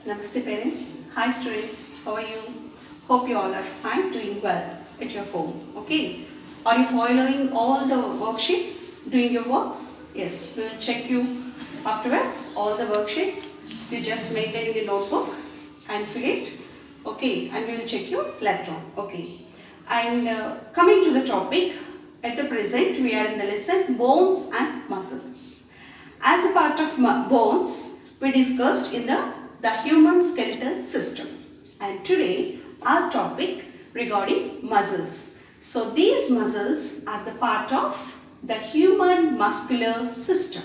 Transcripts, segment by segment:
Namaste parents. Hi students. How are you? Hope you all are fine, doing well at your home. Okay. Are you following all the worksheets? Doing your works? Yes. We will check you afterwards. All the worksheets. You just maintain in your notebook and fill it. Okay. And we will check you later on. Okay. And coming to the topic, at the present we are in the lesson bones and muscles. As a part of bones, we discussed in the human skeletal system. And today, our topic regarding muscles. So, these muscles are the part of the human muscular system.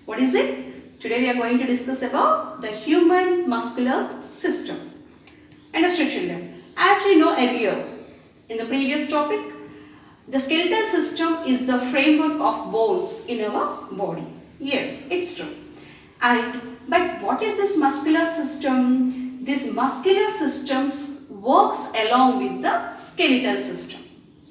What is it? Today we are going to discuss about the human muscular system. Understood, children? As we know earlier, in the previous topic, the skeletal system is the framework of bones in our body. Yes, it's true. But what is this muscular system? This muscular system works along with the skeletal system.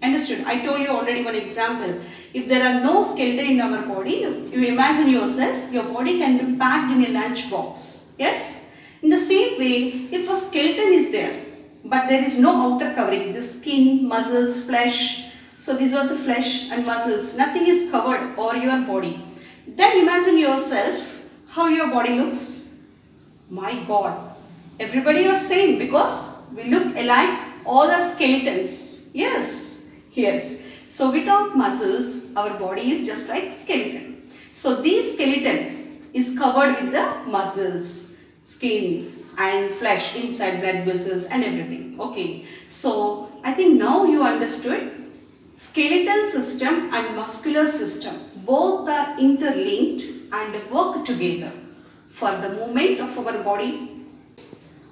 Understood? I told you already one example. If there are no skeleton in our body, you imagine yourself, your body can be packed in a lunch box. Yes? In the same way, if a skeleton is there, but there is no outer covering, the skin, muscles, flesh. So these are the flesh and muscles. Nothing is covered over your body. Then imagine yourself how your body looks. My God, everybody is same because we look alike, all are skeletons. Yes. So without muscles, our body is just like skeleton. So this skeleton is covered with the muscles, skin and flesh inside, blood vessels and everything. Okay. So I think now you understood. Skeletal system and muscular system both are interlinked and work together for the movement of our body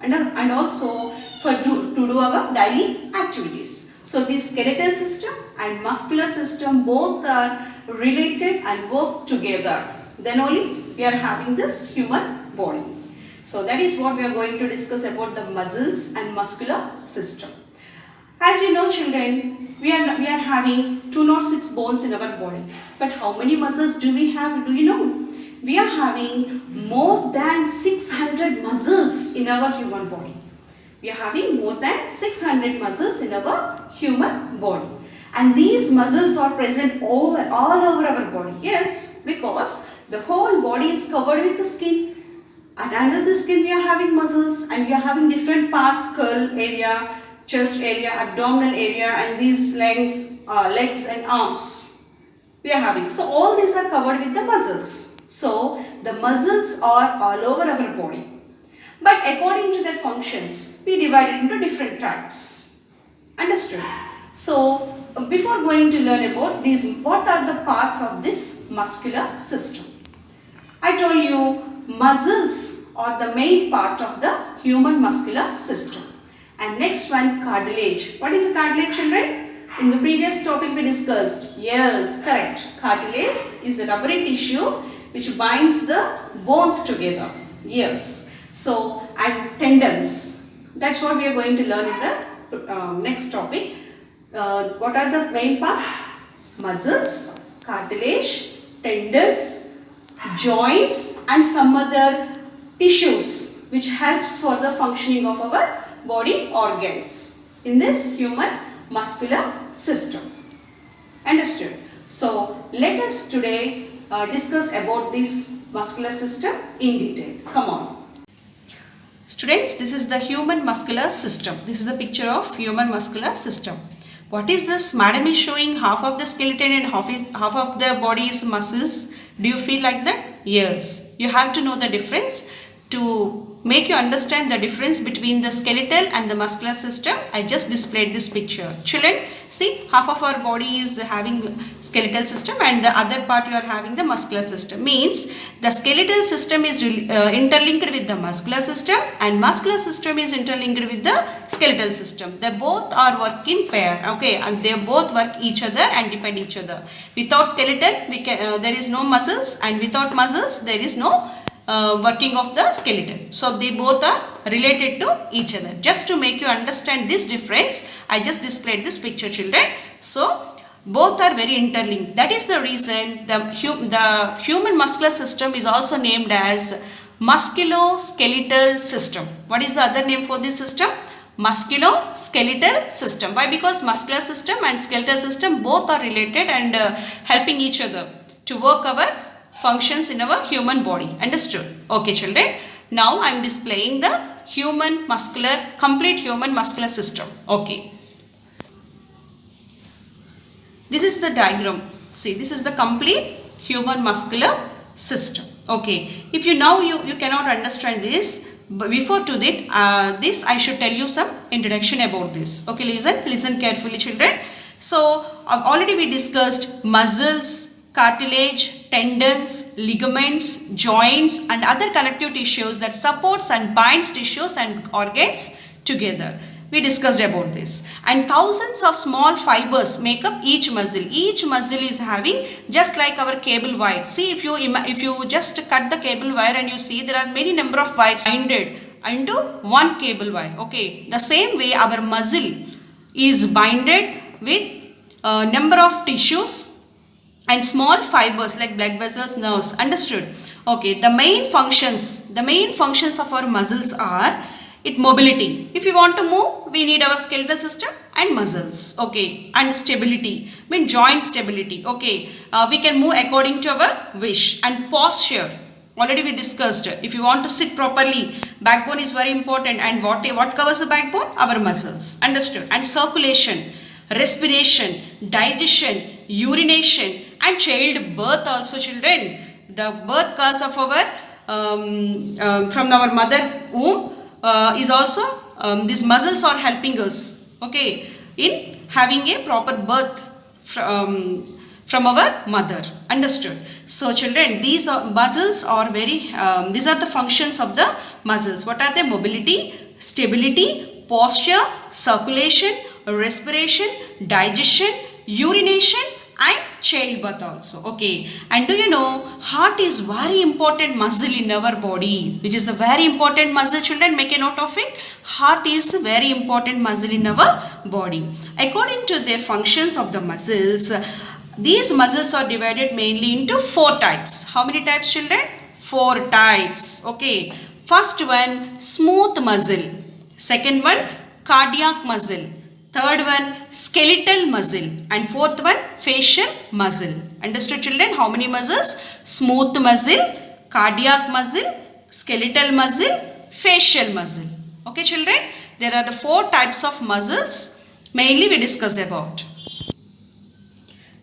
and also to do our daily activities. So this skeletal system and muscular system both are related and work together. Then only we are having this human body. So that is what we are going to discuss about the muscles and muscular system. As you know, children, we are having 206 bones in our body. But how many muscles do we have? Do you know? We are having more than 600 muscles in our human body. We are having more than 600 muscles in our human body. And these muscles are present all over our body. Yes, because the whole body is covered with the skin. And under the skin we are having muscles and we are having different parts, skull area, chest area, abdominal area and these legs and arms we are having. So all these are covered with the muscles. So the muscles are all over our body. But according to their functions, we divide it into different types. Understood? So before going to learn about these, what are the parts of this muscular system? I told you muscles are the main part of the human muscular system. And next one, cartilage. What is a cartilage, children? In the previous topic we discussed. Yes, correct. Cartilage is a rubbery tissue which binds the bones together. Yes. So, and tendons. That's what we are going to learn in the next topic. What are the main parts? Muscles, cartilage, tendons, joints and some other tissues which helps for the functioning of our body organs in this human muscular system. Understood? So let us today discuss about this muscular system in detail. Come on. Students, this is the human muscular system. This is a picture of human muscular system. What is this? Madam is showing half of the skeleton and half of the body is muscles. Do you feel like that? Yes. You have to know the difference. To make you understand the difference between the skeletal and the muscular system, I just displayed this picture. Children, see, half of our body is having skeletal system and the other part you are having the muscular system. Means the skeletal system is interlinked with the muscular system and muscular system is interlinked with the skeletal system. They both are work in pair, okay, and they both work each other and depend each other. Without skeleton, there is no muscles, and without muscles, there is no working of the skeleton. So they both are related to each other. Just to make you understand this difference, I just displayed this picture, children. So both are very interlinked. That is the reason the human muscular system is also named as musculoskeletal system. What is the other name for this system? Musculoskeletal system. Why? Because muscular system and skeletal system both are related and helping each other to work our functions in our human body. Understood? Okay, children. Now I am displaying the complete human muscular system. Okay. This is the diagram. See, this is the complete human muscular system. Okay. If you cannot understand this, but before to that, this I should tell you some introduction about this. Okay, listen carefully, children. So already we discussed muscles, cartilage, tendons, ligaments, joints and other connective tissues that supports and binds tissues and organs together. We discussed about this, and thousands of small fibers make up each muscle. Each muscle is having just like our cable wire. See, if you just cut the cable wire and you see there are many number of wires binded into one cable wire. Okay, the same way our muscle is binded with a number of tissues and small fibers like blood vessels, nerves. Understood? Okay, the main functions of our muscles are mobility. If we want to move, we need our skeletal system and muscles. Okay, and stability, joint stability. Okay, we can move according to our wish. And posture, already we discussed. If you want to sit properly, backbone is very important. And what covers the backbone? Our muscles. Understood? And circulation, respiration, digestion, urination and child birth also, children. The birth cause of our from our mother womb is also these muscles are helping us, okay, in having a proper birth from our mother. Understood? So children, these muscles are these are the functions of the muscles. What are they? Mobility, stability, posture, circulation, respiration, digestion, urination and childbirth also. Okay, and do you know heart is very important muscle in our body, which is a very important muscle, children? Make a note of it. Heart is a very important muscle in our body. According to their functions of the muscles, these muscles are divided mainly into 4 types. How many types, children? 4 types. Okay, first one, smooth muscle. Second one, cardiac muscle. Third one, skeletal muscle. And fourth one, facial muscle. Understood, children? How many muscles? Smooth muscle, cardiac muscle, skeletal muscle, facial muscle. Okay, children? There are the 4 types of muscles mainly we discussed about.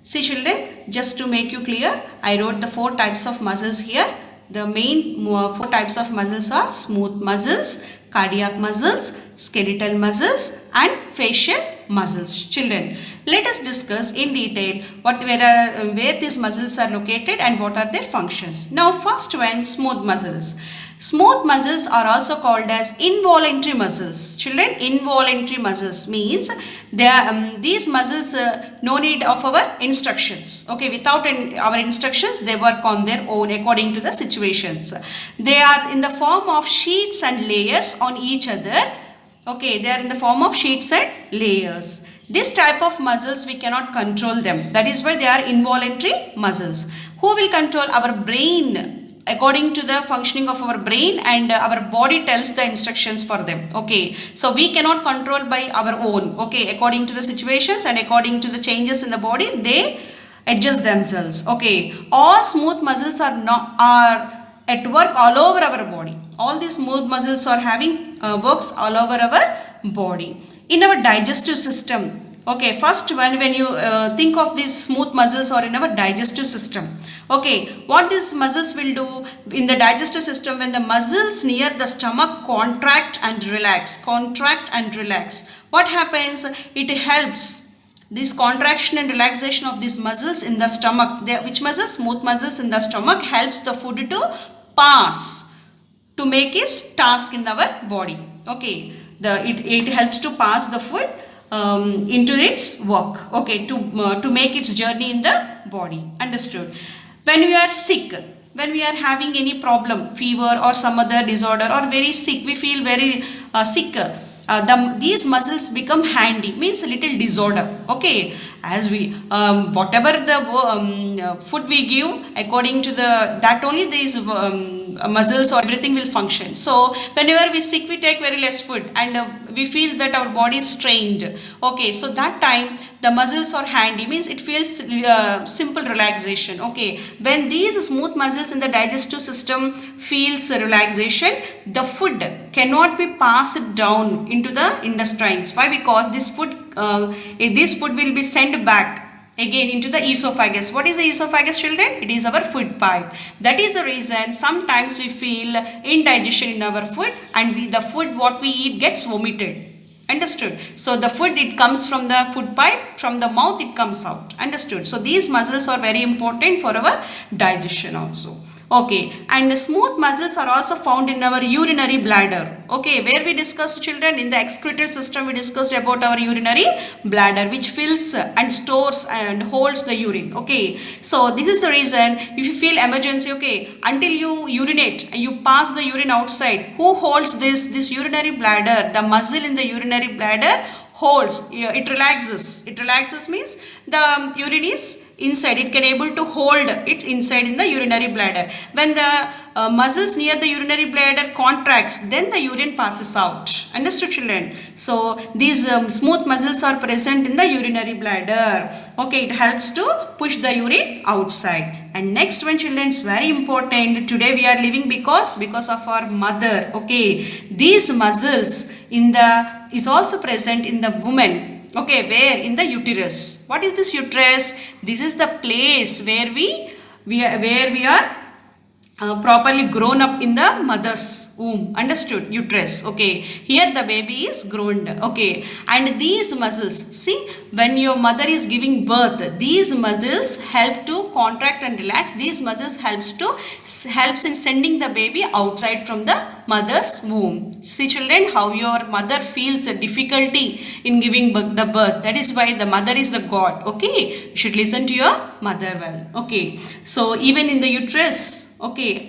See, children, just to make you clear, I wrote the 4 types of muscles here. The main 4 types of muscles are smooth muscles, cardiac muscles, skeletal muscles and facial muscles. Children, let us discuss in detail where these muscles are located and what are their functions. Now first one, smooth muscles. Smooth muscles are also called as involuntary muscles. Children, involuntary muscles means these muscles no need of our instructions. Okay, without our instructions they work on their own according to the situations. They are in the form of sheets and layers on each other. Okay, they are in the form of sheets and layers. This type of muscles we cannot control them. That is why they are involuntary muscles. Who will control? Our brain. According to the functioning of our brain, and our body tells the instructions for them. Okay, so we cannot control by our own. Okay, according to the situations and according to the changes in the body, they adjust themselves. Okay, all smooth muscles are at work all over our body. All these smooth muscles are having works all over our body. In our digestive system, okay, first one, when you think of these smooth muscles are in our digestive system. Okay, what these muscles will do in the digestive system, when the muscles near the stomach contract and relax, what happens? It helps this contraction and relaxation of these muscles in the stomach. Which muscles? Smooth muscles in the stomach helps the food to pass, to make its task in our body. Okay, it helps to pass the food into its work. Okay, to make its journey in the body. Understood? When we are sick, when we are having any problem, fever or some other disorder, or very sick, we feel very sick, these muscles become handy, means a little disorder. Okay, as we whatever the food we give, according to that only these muscles or everything will function. So whenever we sick, we take very less food and we feel that our body is strained. Okay, so that time the muscles are handy, means it feels simple relaxation. Okay, when these smooth muscles in the digestive system feels relaxation, the food cannot be passed down into the intestines. Why? Because this food will be sent back again into the esophagus. What is the esophagus, children? It is our food pipe. That is the reason sometimes we feel indigestion in our food, and the food what we eat gets vomited. Understood? So the food, it comes from the food pipe, from the mouth it comes out. Understood? So these muscles are very important for our digestion also. Okay, and the smooth muscles are also found in our urinary bladder. Okay, where we discussed, children, in the excretory system we discussed about our urinary bladder, which fills and stores and holds the urine. Okay, so this is the reason if you feel emergency, okay, until you urinate and you pass the urine outside, who holds this urinary bladder? The muscle in the urinary bladder holds, it relaxes means the urine is inside, it can able to hold it inside in the urinary bladder. When the muscles near the urinary bladder contracts, then the urine passes out. Understood, children? So these smooth muscles are present in the urinary bladder. Okay, it helps to push the urine outside. And next one, children, is very important. Today we are living because of our mother. Okay, these muscles is also present in the woman. Okay, where? In the uterus. What is this uterus? This is the place where we are properly grown up in the mother's womb. Understood? Uterus. Okay, here the baby is grown. Okay, and these muscles, see, when your mother is giving birth, these muscles help to contract and relax. These muscles helps in sending the baby outside from the mother's womb. See, children, how your mother feels a difficulty in giving the birth. That is why the mother is the God. Okay, you should listen to your mother well. Okay, so even in the uterus, okay,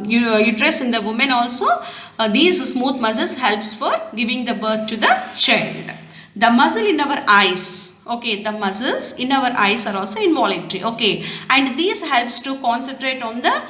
uterus in the woman also, these smooth muscles helps for giving the birth to the child. The muscle in our eyes, okay, the muscles in our eyes are also involuntary. Okay, and these helps to concentrate on the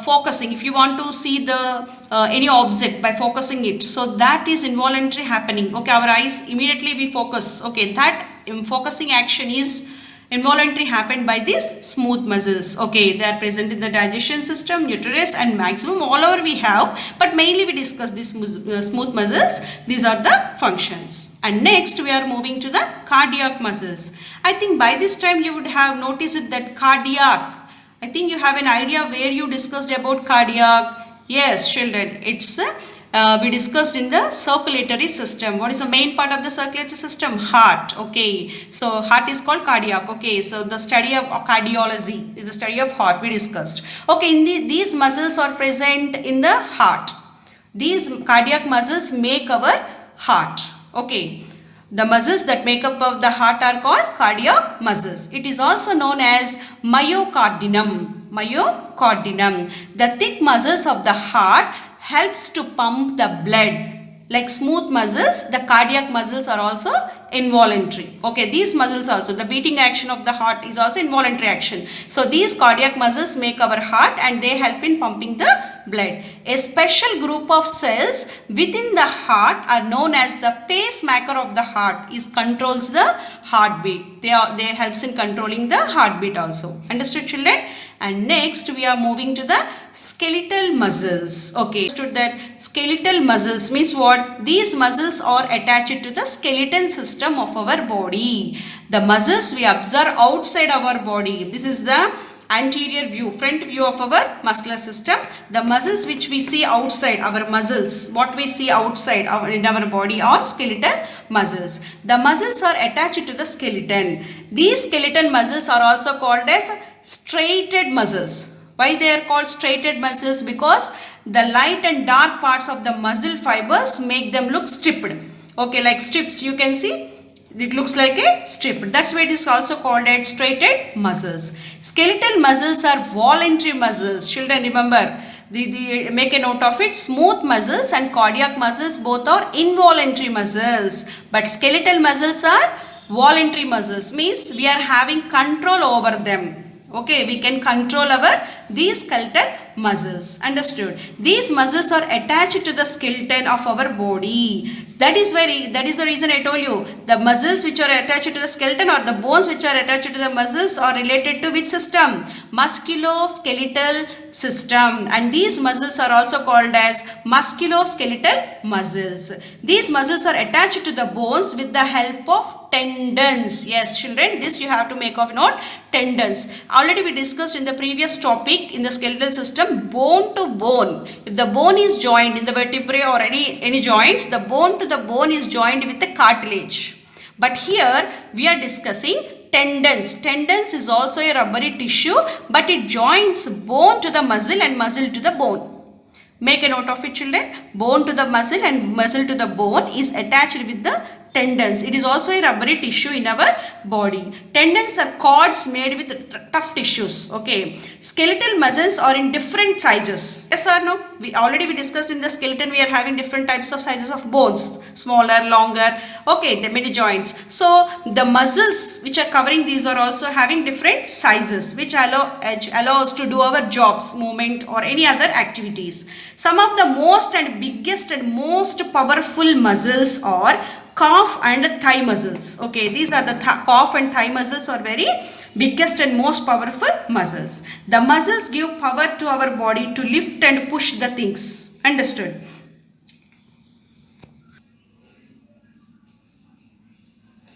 focusing. If you want to see the any object by focusing it, so that is involuntary happening. Okay, our eyes immediately we focus. Okay, that focusing action is involuntary happened by these smooth muscles. Okay, they are present in the digestion system, uterus, and maximum all over we have, but mainly we discuss these smooth muscles. These are the functions. And next we are moving to the cardiac muscles. I think by this time you would have noticed that cardiac, I think you have an idea where you discussed about cardiac. Yes, children, it's we discussed in the circulatory system. What is the main part of the circulatory system? Heart. Okay, so heart is called cardiac. Okay, so the study of cardiology is the study of heart we discussed. Okay, in these muscles are present in the heart. These cardiac muscles make our heart. Okay, the muscles that make up of the heart are called cardiac muscles. It is also known as myocardium. Myocardium. The thick muscles of the heart helps to pump the blood. Like smooth muscles, the cardiac muscles are also involuntary. Okay, these muscles also, the beating action of the heart is also involuntary action. So these cardiac muscles make our heart and they help in pumping the blood. A special group of cells within the heart are known as the pacemaker of the heart. Is controls the heartbeat. They helps in controlling the heartbeat also. Understood, children? And next we are moving to the skeletal muscles. Okay, understood that skeletal muscles means what? These muscles are attached to the skeleton system of our body. The muscles we observe outside our body. This is the anterior view, front view of our muscular system. The muscles which we see outside, our muscles, what we see outside in our body are skeletal muscles. The muscles are attached to the skeleton. These skeletal muscles are also called as striated muscles. Why they are called striated muscles? Because the light and dark parts of the muscle fibers make them look stripped. Okay, like strips you can see. It looks like a strip. That's why it is also called as striated muscles. Skeletal muscles are voluntary muscles. Children, remember, make a note of it. Smooth muscles and cardiac muscles both are involuntary muscles. But skeletal muscles are voluntary muscles. Means we are having control over them. Okay, we can control these skeletal muscles. Understood? These muscles are attached to the skeleton of our body. That is the reason I told you the muscles which are attached to the skeleton or the bones which are attached to the muscles are related to which system? Musculoskeletal system. And these muscles are also called as musculoskeletal muscles. These muscles are attached to the bones with the help of tendons. Yes, children, this you have to make of note. Tendons. Already we discussed in the previous topic in the skeletal system, bone to bone. If the bone is joined in the vertebrae or any joints, the bone to the bone is joined with the cartilage. But here we are discussing tendons. Tendons is also a rubbery tissue, but it joins bone to the muscle and muscle to the bone. Make a note of it, children. Bone to the muscle and muscle to the bone is attached with the tendons. It is also a rubbery tissue in our body. Tendons are cords made with tough tissues. Okay. Skeletal muscles are in different sizes. Yes or no? We discussed in the skeleton we are having different types of sizes of bones. Smaller, longer. Okay. The many joints. So the muscles which are covering these are also having different sizes which allow us to do our jobs, movement or any other activities. Some of the most and biggest and most powerful muscles are calf and thigh muscles. Okay, these are the calf and thigh muscles are very biggest and most powerful muscles. The muscles give power to our body to lift and push the things. Understood?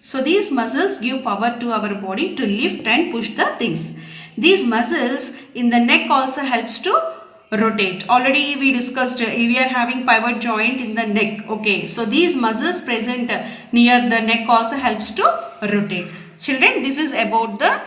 So these muscles give power to our body to lift and push the things. These muscles in the neck also helps to rotate. Already we discussed we are having pivot joint in the neck. Okay, so these muscles present near the neck also helps to rotate. Children, this is about the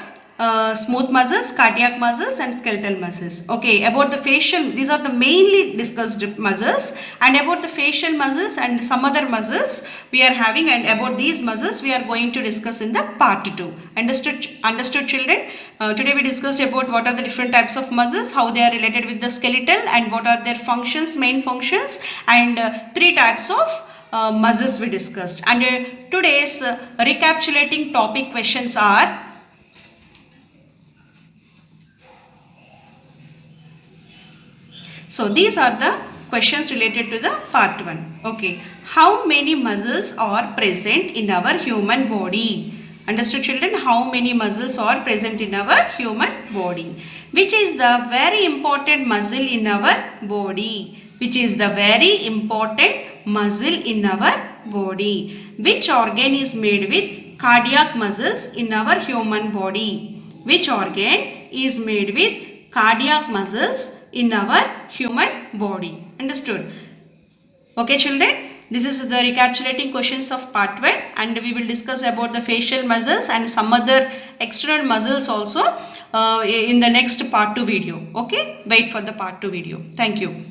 smooth muscles, cardiac muscles and skeletal muscles. Okay, about the facial, these are the mainly discussed muscles, and about the facial muscles and some other muscles we are having, and about these muscles we are going to discuss in the part 2. Understood children? Today we discussed about what are the different types of muscles, how they are related with the skeletal and what are their functions, main functions, and 3 types of muscles we discussed. And today's recapitulating topic questions are: so these are the questions related to the part 1. Okay. How many muscles are present in our human body? Understood children? How many muscles are present in our human body? Which is the very important muscle in our body? Which is the very important muscle in our body? Which organ is made with cardiac muscles in our human body? Which organ is made with cardiac muscles in our human body? Understood? Okay children, this is the recapitulating questions of part 1, and we will discuss about the facial muscles and some other external muscles also in the next part 2 video. Okay, wait for the part 2 video. Thank you.